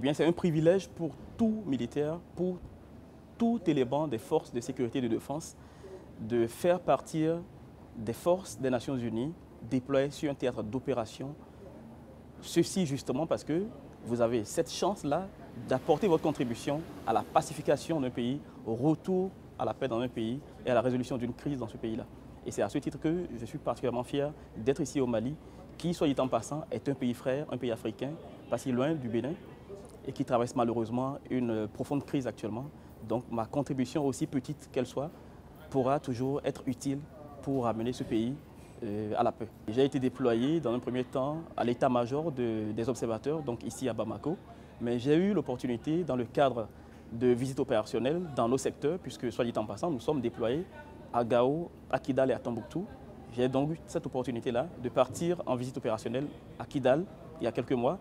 bien, c'est un privilège pour tout militaire, pour tout élément des forces de sécurité et de défense, de faire partir des forces des Nations Unies déployées sur un théâtre d'opération. Ceci justement parce que vous avez cette chance-là d'apporter votre contribution à la pacification d'un pays, au retour à la paix dans un pays et à la résolution d'une crise dans ce pays-là. Et c'est à ce titre que je suis particulièrement fier d'être ici au Mali, qui, soit dit en passant, est un pays frère, un pays africain, pas si loin du Bénin, et qui traverse malheureusement une profonde crise actuellement. Donc ma contribution, aussi petite qu'elle soit, pourra toujours être utile pour amener ce pays à la paix. J'ai été déployé dans un premier temps à l'état-major des observateurs, donc ici à Bamako, mais j'ai eu l'opportunité, dans le cadre de visites opérationnelles dans nos secteurs, puisque, soit dit en passant, nous sommes déployés à Gao, à Kidal et à Tombouctou. J'ai donc eu cette opportunité-là de partir en visite opérationnelle à Kidal il y a quelques mois.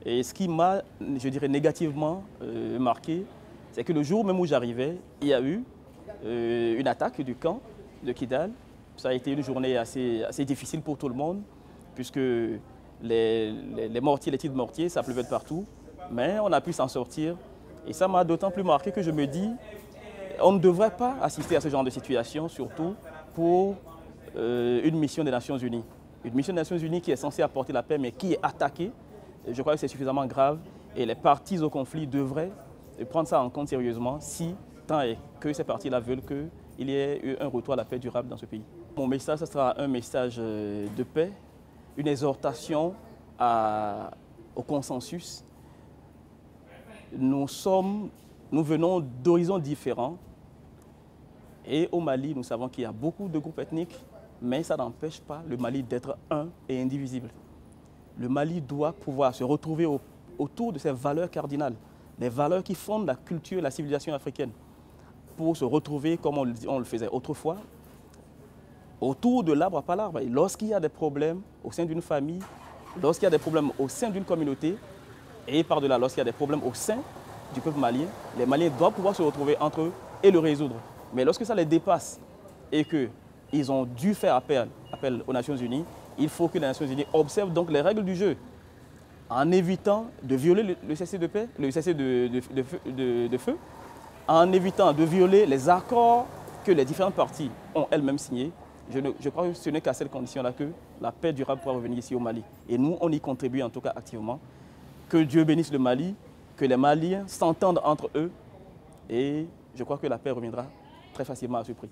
Et ce qui m'a, je dirais, négativement marqué, c'est que le jour même où j'arrivais, il y a eu une attaque du camp de Kidal. Ça a été une journée assez difficile pour tout le monde, puisque les mortiers, les tirs de mortiers, ça pleuvait de partout. Mais on a pu s'en sortir. Et ça m'a d'autant plus marqué que je me dis, on ne devrait pas assister à ce genre de situation, surtout pour une mission des Nations Unies. Une mission des Nations Unies qui est censée apporter la paix, mais qui est attaquée. Je crois que c'est suffisamment grave et les parties au conflit devraient prendre ça en compte sérieusement si tant est que ces parties-là veulent qu'il y ait eu un retour à la paix durable dans ce pays. Mon message, ce sera un message de paix, une exhortation au consensus. Nous venons d'horizons différents et au Mali, nous savons qu'il y a beaucoup de groupes ethniques, mais ça n'empêche pas le Mali d'être un et indivisible. Le Mali doit pouvoir se retrouver autour de ses valeurs cardinales, les valeurs qui fondent la culture et la civilisation africaine, pour se retrouver, comme on le faisait autrefois, autour de l'arbre à palabres. Lorsqu'il y a des problèmes au sein d'une famille, lorsqu'il y a des problèmes au sein d'une communauté, et par-delà, lorsqu'il y a des problèmes au sein du peuple malien, les Maliens doivent pouvoir se retrouver entre eux et le résoudre. Mais lorsque ça les dépasse et qu'ils ont dû faire appel aux Nations Unies, il faut que les Nations Unies observent donc les règles du jeu en évitant de violer le cessez-le-feu, en évitant de violer les accords que les différentes parties ont elles-mêmes signés. Je crois que ce n'est qu'à cette condition-là que la paix durable pourra revenir ici au Mali. Et nous, on y contribue en tout cas activement. Que Dieu bénisse le Mali, que les Maliens s'entendent entre eux et je crois que la paix reviendra très facilement à ce prix.